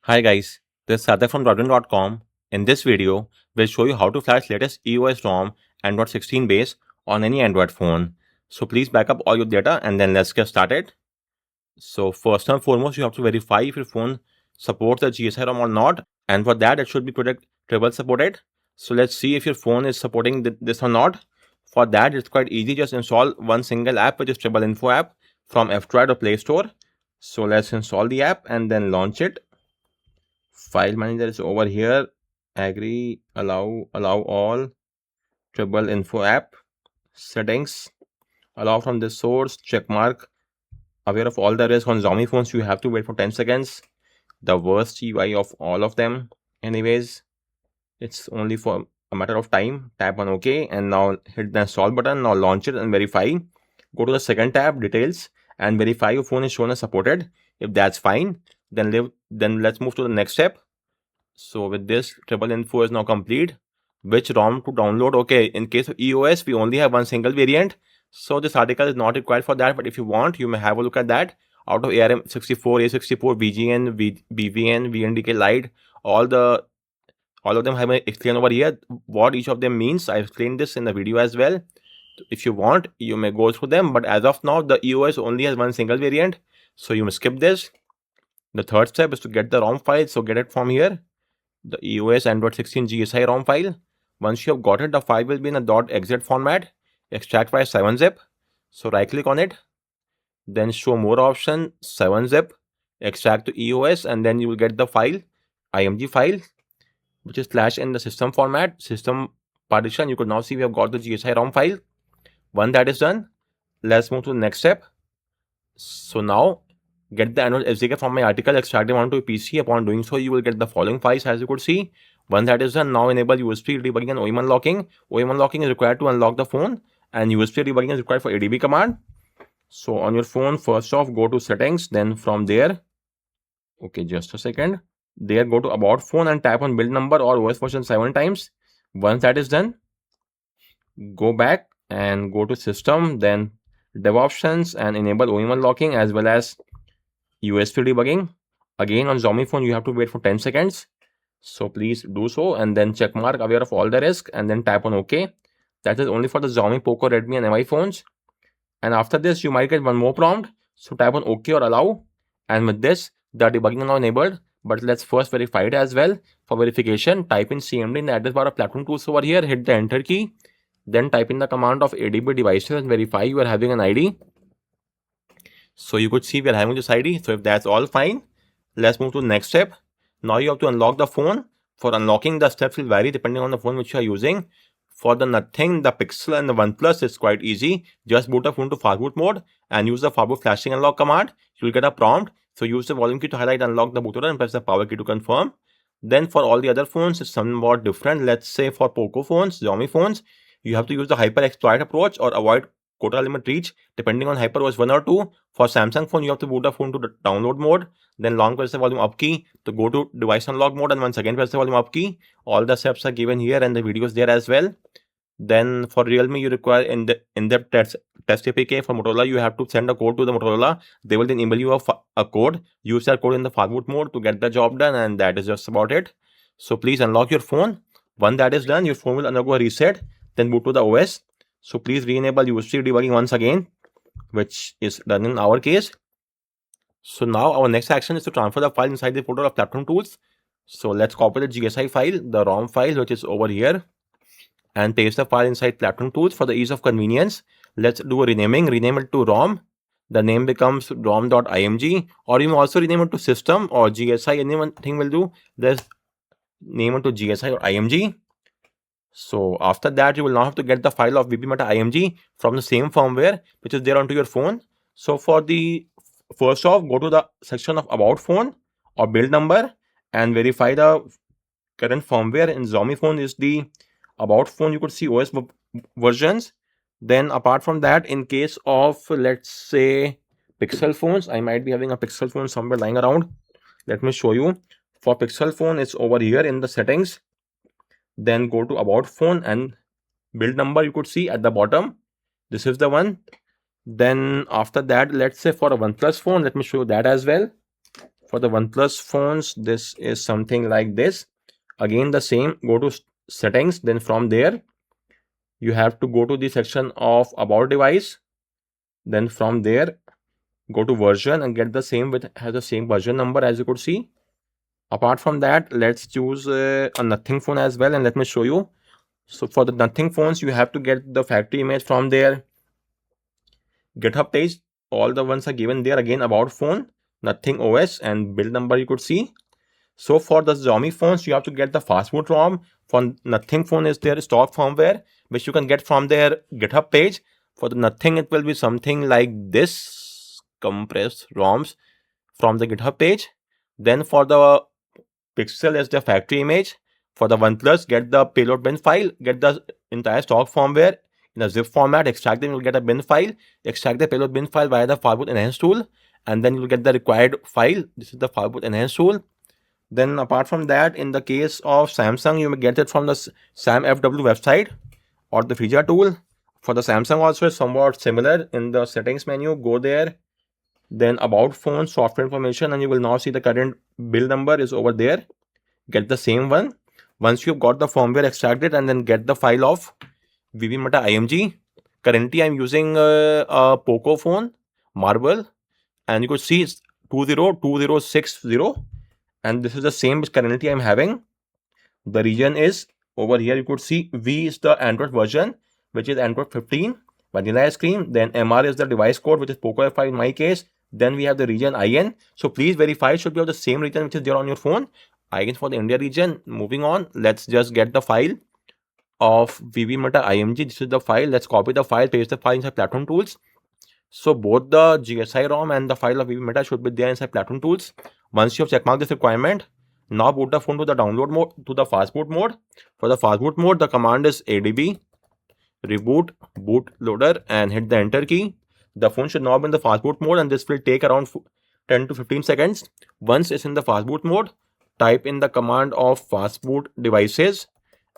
Hi guys, this is Sadak from Rodman.com. In this video, we'll show you how to flash latest EOS ROM Android 16 base on any Android phone. So please back up all your data and then let's get started. So first and foremost, you have to verify if your phone supports the GSI ROM or not. And for that, it should be triple supported. So let's see if your phone is supporting this or not. For that, it's quite easy. Just install one single app, which is Triple Info app from F-Droid or Play Store. So let's install the app and then launch it. File manager is over here. Agree, allow all. Triple Info app, settings, allow from this source, check mark. Aware of all the risk on Xiaomi phones, you have to wait for 10 seconds. The worst UI of all of them. Anyways, it's only for a matter of time. Tap on OK and now hit the install button. Now launch it and verify. Go to the second tab, details, and verify your phone is shown as supported. If that's fine, then let's move to the next step. So with this, triple info is now complete. Which ROM to download? Okay, in case of EOS, we only have one single variant. So this article is not required for that. But if you want, you may have a look at that. Out of ARM64, A64, VGN, BVN, VNDK Lite, all of them have explained over here what each of them means. I explained this in the video as well. If you want, you may go through them. But as of now, the EOS only has one single variant. So you may skip this. The third step is to get the ROM file. So get it from here. The EOS Android 16 GSI ROM file. Once you have got it, the file will be in a .exe format, extract by 7-zip. So right click on it, then show more option, 7-zip, extract to EOS, and then you will get the file, IMG file, which is flashed in the system format, system partition. You could now see we have got the GSI ROM file. Once that is done, let's move to the next step. So now, get the Android SDK from my article, extract them onto your PC. Upon doing so, you will get the following files as you could see. Once that is done, now enable USB debugging and OEM unlocking. OEM unlocking is required to unlock the phone, and USB debugging is required for ADB command. So on your phone, first off, go to settings. Then from there, okay, just a second. There, go to about phone and type on build number or OS version 7 times. Once that is done, go back and go to system, then dev options and enable OEM unlocking as well as USB debugging. Again, on Xiaomi phone, you have to wait for 10 seconds. So please do so and then check mark aware of all the risk and then tap on OK. That is only for the Xiaomi, Poco, Redmi and MI phones. And after this, you might get one more prompt. So tap on OK or allow. And with this, the debugging is now enabled. But let's first verify it as well. For verification, type in CMD in the address bar of platform tools over here. Hit the enter key. Then type in the command of ADB devices and verify you are having an ID. So you could see we are having this ID. So if that's all fine, let's move to the next step. Now you have to unlock the phone. For unlocking, the steps will vary depending on the phone which you are using. For the Nothing, the Pixel and the OnePlus, it's quite easy. Just boot a phone to Fastboot mode and use the Fastboot flashing unlock command. You'll get a prompt. So use the volume key to highlight unlock the bootloader and press the power key to confirm. Then for all the other phones, it's somewhat different. Let's say for Poco phones, Xiaomi phones, you have to use the hyper exploit approach or avoid quota limit reach depending on HyperOS 1 or 2. For Samsung phone, you have to boot a phone to the download mode, then long press the volume up key to go to device unlock mode, and once again press the volume up key. All the steps are given here and the video is there as well. Then for Realme, you require in-depth test APK. For Motorola, you have to send a code to the Motorola. They will then email you a code. Use that code in the Fastboot mode to get the job done, and that is just about it. So please unlock your phone. Once that is done, your phone will undergo a reset, then boot to the OS. So please re-enable USB debugging once again, which is done in our case. So now our next action is to transfer the file inside the folder of platform tools. So let's copy the GSI file, the ROM file, which is over here, and paste the file inside platform tools for the ease of convenience. Let's do a renaming. Rename it to ROM. The name becomes rom.img, or you may also rename it to system or GSI. Anything will do. Let's name it to GSI or IMG. So after that, you will now have to get the file of VB-Meta IMG from the same firmware which is there onto your phone. So for the first off, go to the section of about phone or build number and verify the current firmware. In Xiaomi phone is the about phone. You could see OS versions. Then apart from that, in case of, let's say, Pixel phones, I might be having a Pixel phone somewhere lying around. Let me show you. For Pixel phone, it's over here in the settings. Then go to about phone and build number, you could see at the bottom. This is the one. Then after that, let's say for a OnePlus phone, let me show you that as well. For the OnePlus phones, this is something like this. Again, the same, go to settings, then from there, you have to go to the section of about device. Then from there, go to version and get the same has the same version number as you could see. Apart from that, let's choose a nothing phone as well, and let me show you. So for the nothing phones, you have to get the factory image from their GitHub page. All the ones are given there. Again, about phone, nothing OS, and build number you could see. So for the Xiaomi phones, you have to get the Fastboot ROM. For nothing phone is their stock firmware, which you can get from their GitHub page. For the nothing, it will be something like this, compressed ROMs from the GitHub page. Then for the Pixel is the factory image. For the OnePlus, get the payload bin file, get the entire stock firmware in a zip format, extract them, you'll get a bin file, extract the payload bin file via the Fastboot Enhance tool, and then you'll get the required file. This is the Fastboot Enhance tool. Then apart from that, in the case of Samsung, you may get it from the SamFW website or the Fija tool. For the Samsung also is somewhat similar. In the settings menu, go there, then about phone, software information, and you will now see the current build number is over there. Get the same one. Once you've got the firmware, extract it and then get the file of VB-Meta IMG. Currently, I'm using a Poco phone, Marble, and you could see it's 202060, and this is the same which currently I'm having. The region is over here. You could see V is the Android version, which is Android 15, vanilla ice cream. Then MR is the device code, which is Poco F5 in my case. Then we have the region IN. So please verify it should be of the same region which is there on your phone. IN for the India region. Moving on, let's just get the file of VB-Meta IMG. This is the file. Let's copy the file, paste the file inside platform tools. So both the GSI ROM and the file of VB-Meta should be there inside platform tools. Once you have checkmarked this requirement, now boot the phone to the download mode, to the Fastboot mode. For the Fastboot mode, the command is adb reboot bootloader and hit the enter key. The phone should now be in the Fastboot mode, and this will take around 10 to 15 seconds. Once it's in the Fastboot mode, type in the command of Fastboot devices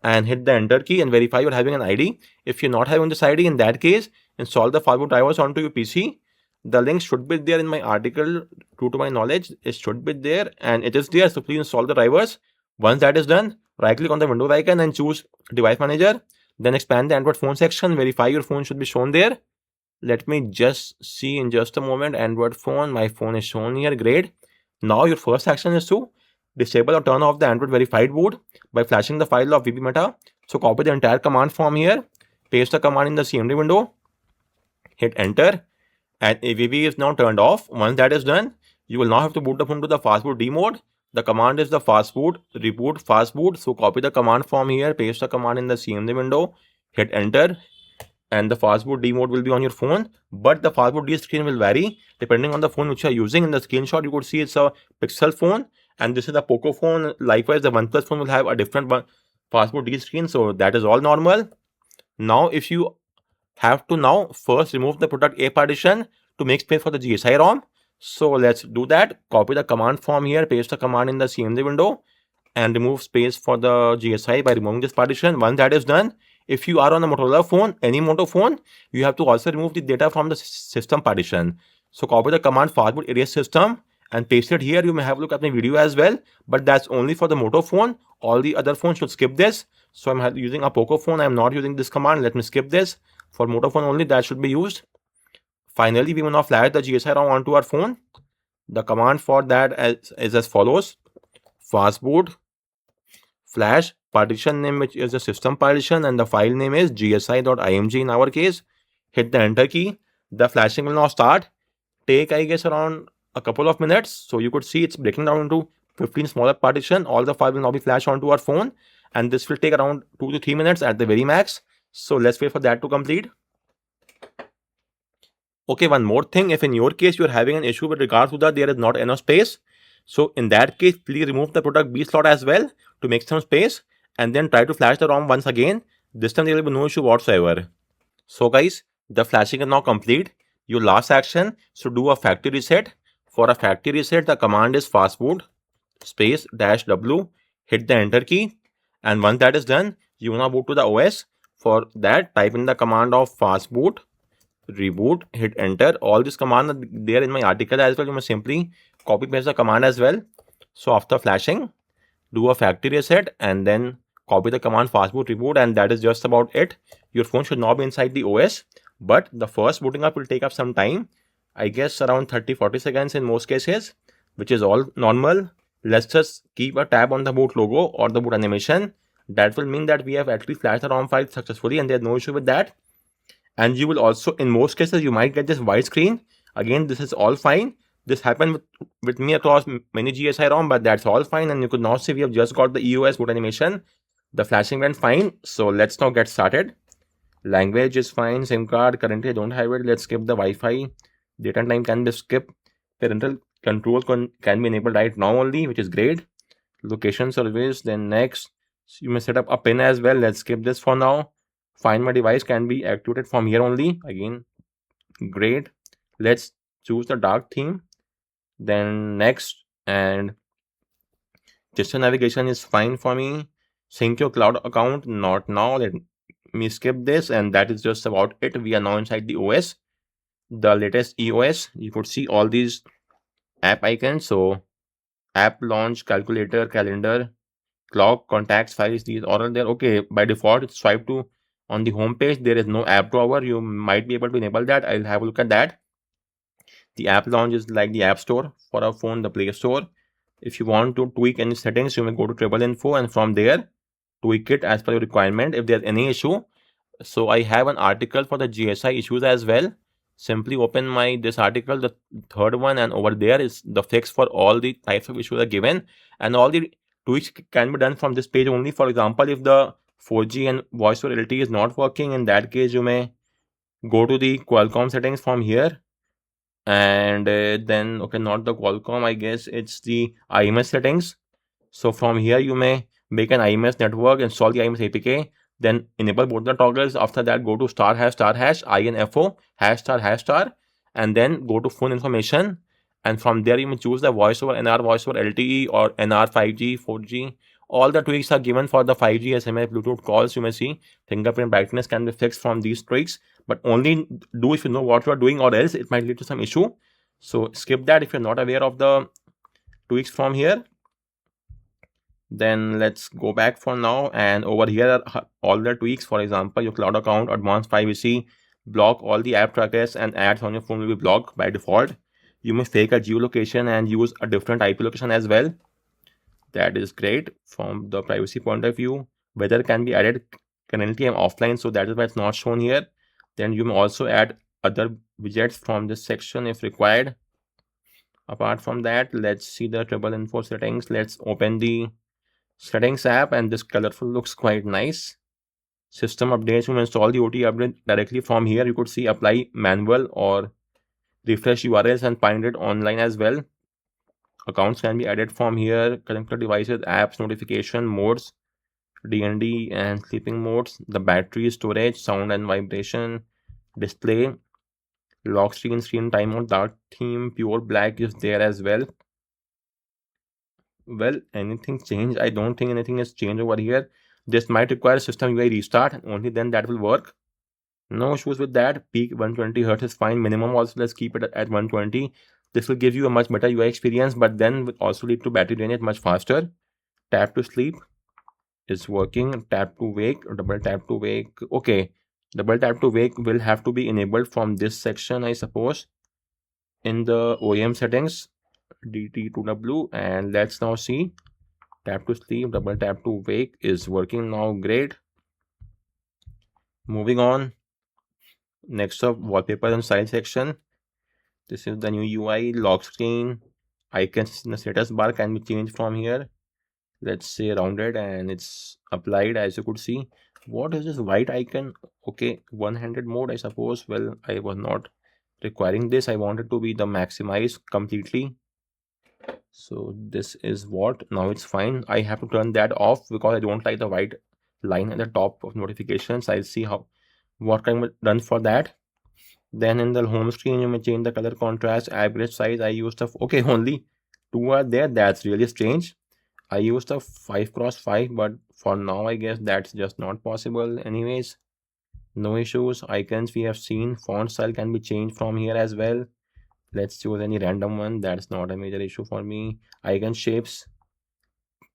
and hit the enter key and verify you're having an ID. If you're not having this ID, in that case, install the Fastboot drivers onto your PC. The link should be there in my article. True to my knowledge, it should be there, and it is there. So please install the drivers. Once that is done, right click on the Windows icon and choose Device Manager. Then expand the Android phone section. Verify your phone should be shown there. Let me just see in just a moment. Android phone, my phone is shown here. Great. Now your first action is to disable or turn off the Android verified boot by flashing the file of VB-Meta. So copy the entire command from here, paste the command in the CMD window, hit enter, and AVB is now turned off. Once that is done, you will now have to boot the phone to the Fastboot D mode. The command is the Fastboot reboot Fastboot. So copy the command from here, paste the command in the CMD window, hit enter, and the Fastboot D mode will be on your phone. But the Fastboot D screen will vary depending on the phone which you are using. In the screenshot, you could see it's a Pixel phone, and this is a Poco phone. Likewise, the OnePlus phone will have a different Fastboot D screen. So that is all normal. Now, if you have to now first remove the product A partition to make space for the GSI ROM. So let's do that. Copy the command from here, paste the command in the CMD window, and remove space for the GSI by removing this partition. Once that is done, if you are on a Motorola phone, any Moto phone, you have to also remove the data from the system partition. So copy the command Fastboot erase system and paste it here. You may have a look at my video as well, but that's only for the Moto phone. All the other phones should skip this. So I'm using a Poco phone. I'm not using this command. Let me skip this. For Moto phone only, that should be used. Finally, we will now flash the GSI ROM onto our phone. The command for that is as follows: Fastboot flash partition name, which is the system partition, and the file name is gsi.img in our case. Hit the enter key. The flashing will now start. Take, I guess, around a couple of minutes. So you could see it's breaking down into 15 smaller partition. All the file will now be flashed onto our phone, and this will take around 2 to 3 minutes at the very max. So let's wait for that to complete. Okay, one more thing. If in your case you're having an issue with regard to that there is not enough space, so in that case, please remove the product B slot as well to make some space, and then try to flash the ROM once again. This time there will be no issue whatsoever. So guys, the flashing is now complete. Your last action, so do a factory reset. For a factory reset, the command is Fastboot space -W. Hit the enter key, and once that is done, you will now boot to the OS. For that, type in the command of Fastboot reboot, hit enter. All this command are there in my article as well. You must simply copy paste the command as well. So after flashing, do a factory reset and then copy the command fastboot reboot, and that is just about it. Your phone should now be inside the OS, but the first booting up will take up some time. I guess around 30-40 seconds in most cases, which is all normal. Let's just keep a tab on the boot logo or the boot animation. That will mean that we have actually flashed the ROM file successfully and there's no issue with that. And you will also, in most cases, you might get this white screen. Again, this is all fine. This happened with me across many GSI ROM, but that's all fine. And you could now see we have just got the EOS boot animation. The flashing went fine. So let's now get started. Language is fine. SIM card, currently I don't have it. Let's skip the Wi-Fi. Date and time can be skipped. Parental controls can be enabled right now only, which is great. Location service, then next. So you may set up a pin as well. Let's skip this for now. Find my device can be activated from here only. Again, great. Let's choose the dark theme. Then next, and gesture navigation is fine for me. Sync your cloud account, not now. Let me skip this, and that is just about it. We are now inside the OS, the latest EOS. You could see all these app icons. So app launch, calculator, calendar, clock, contacts, files, these all are there. Okay, by default it's swipe to on the home page. There is no app drawer. You might be able to enable that. I'll have a look at that. The app launch is like the app store for a phone, the Play Store. If you want to tweak any settings, you may go to Treble Info and from there tweak it as per your requirement if there's any issue. So I have an article for the GSI issues as well. Simply open this article, the third one, and over there is the fix for all the types of issues are given, and all the tweaks can be done from this page only. For example, if the 4G and voice over LTE is not working, in that case you may go to the Qualcomm settings from here, and then okay, not the Qualcomm, I guess it's the IMS settings. So from here you may make an IMS network, install the IMS APK, then enable both the toggles. After that, go to *#* INFO ##, and then go to phone information, and from there you may choose the voice over NR, voice over LTE, or NR 5G, 4G. All the tweaks are given for the 5G SMS Bluetooth calls. You may see fingerprint brightness can be fixed from these tweaks, but only do if you know what you are doing, or else it might lead to some issue. So skip that if you're not aware of the tweaks from here. Then let's go back for now, and over here are all the tweaks. For example, your cloud account, advanced privacy, block all the app trackers and ads on your phone will be blocked by default. You may fake a Geo Location and use a different IP location as well. That is great from the privacy point of view. Weather can be added. Currently I'm offline, so that is why it's not shown here. Then you may also add other widgets from this section if required. Apart from that, let's see the Treble Info settings. Let's open the settings app, and this colorful looks quite nice. System updates, you may install the OT update directly from here. You could see apply manual or refresh URLs and find it online as well. Accounts can be added from here. Connected devices, apps, notification, modes, DND and sleeping modes, the battery, storage, sound and vibration, display, lock screen, screen timeout, dark theme, pure black is there as well. Well, anything changed? I don't think anything has changed over here. This might require system UI restart, and only then that will work. No issues with that. Peak 120 Hz is fine. Minimum also, let's keep it at 120. This will give you a much better UI experience, but then will also lead to battery drainage much faster. Tap to sleep is working. Tap to wake, double tap to wake. Okay, double tap to wake will have to be enabled from this section, I suppose, in the OEM settings. DT2W, and let's now see. Tap to sleep, double tap to wake is working now. Great. Moving on. Next up, wallpaper and style section. This is the new UI. Lock screen icons in the status bar can be changed from here. Let's say rounded, and it's applied, as you could see. What is this white icon? Okay, one-handed mode, I suppose. Well, I was not requiring this. I wanted to be the maximize completely. So this is what, now it's fine. I have to turn that off because I don't like the white line at the top of notifications. I'll see what can be done for that. Then in the home screen, you may change the color contrast, average size. I used okay, only 2 are there. That's really strange. I used a 5x5, but for now I guess that's just not possible. Anyways, no issues. Icons we have seen. Font style can be changed from here as well. Let's choose any random one. That's not a major issue for me. Icon shapes.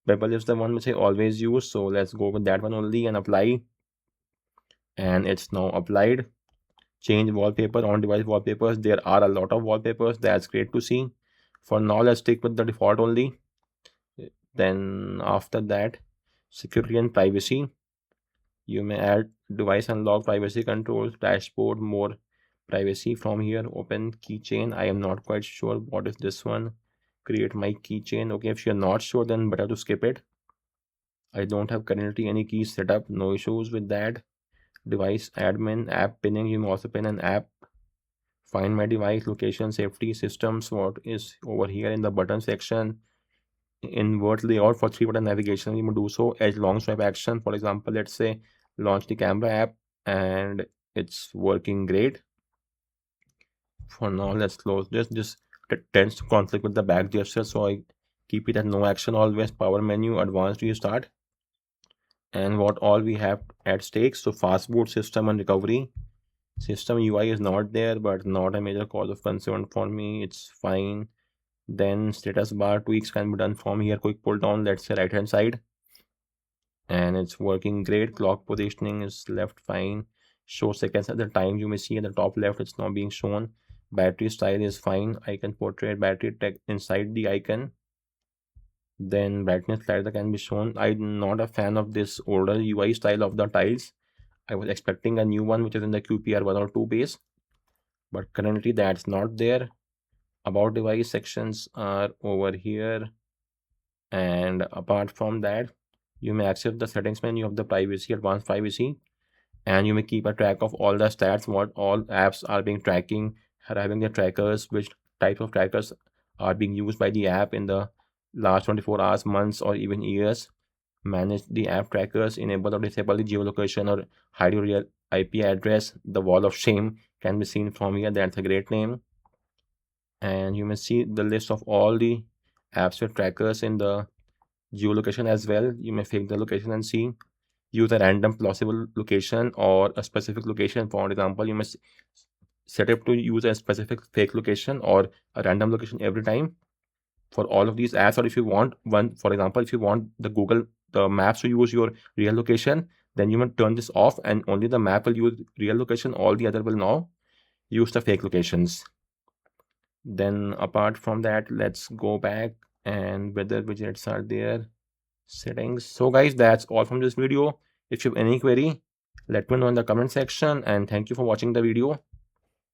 Pebble is the one which I always use. So let's go with that one only and apply. And it's now applied. Change wallpaper, on device wallpapers. There are a lot of wallpapers. That's great to see. For now, let's stick with the default only. Then after that, security and privacy. You may add device unlock, privacy controls, dashboard, more privacy. From here, open keychain. I am not quite sure what is this one. Create my keychain. Okay, if you're not sure, then better to skip it. I don't have currently any keys set up. No issues with that. Device admin, app pinning. You may also pin an app. Find my device, location, safety, systems. What is over here in the button section? Invert layout for 3-button navigation. You may do so. Edge long swipe action. For example, let's say launch the camera app and it's working great. For now, let's close this. This tends to conflict with the back gesture, so I keep it at no action always. Power menu, advanced restart. And what all we have at stake. So Fastboot system and recovery. System UI is not there, but not a major cause of concern for me. It's fine. Then status bar tweaks can be done from here. Quick pull down, let's say right hand side. And it's working great. Clock positioning is left fine. Show seconds at the time. You may see at the top left it's not being shown. Battery style is fine. Icon portrait, battery tech inside the icon. Then brightness slider can be shown. I'm not a fan of this older UI style of the tiles. I was expecting a new one which is in the QPR 1 or 2 base, but currently that's not there. About device sections are over here, and apart from that, you may access the settings menu of the privacy, advanced privacy, and you may keep a track of all the stats, what all apps are being tracking, having the trackers, which type of trackers are being used by the app in the last 24 hours, months, or even years. Manage the app trackers, enable or disable the geolocation or hide your real IP address. The wall of shame can be seen from here. That's a great name. And you may see the list of all the apps with trackers in the geolocation as well. You may fake the location and see. Use a random plausible location or a specific location. For example, you must set up to use a specific fake location or a random location every time for all of these apps. Or if you want one, for example, if you want the maps to use your real location, then you must turn this off and only the map will use real location. All the other will now use the fake locations. Then apart from that, let's go back and whether widgets are there, settings. So guys, that's all from this video. If you have any query, let me know in the comment section, and thank you for watching the video.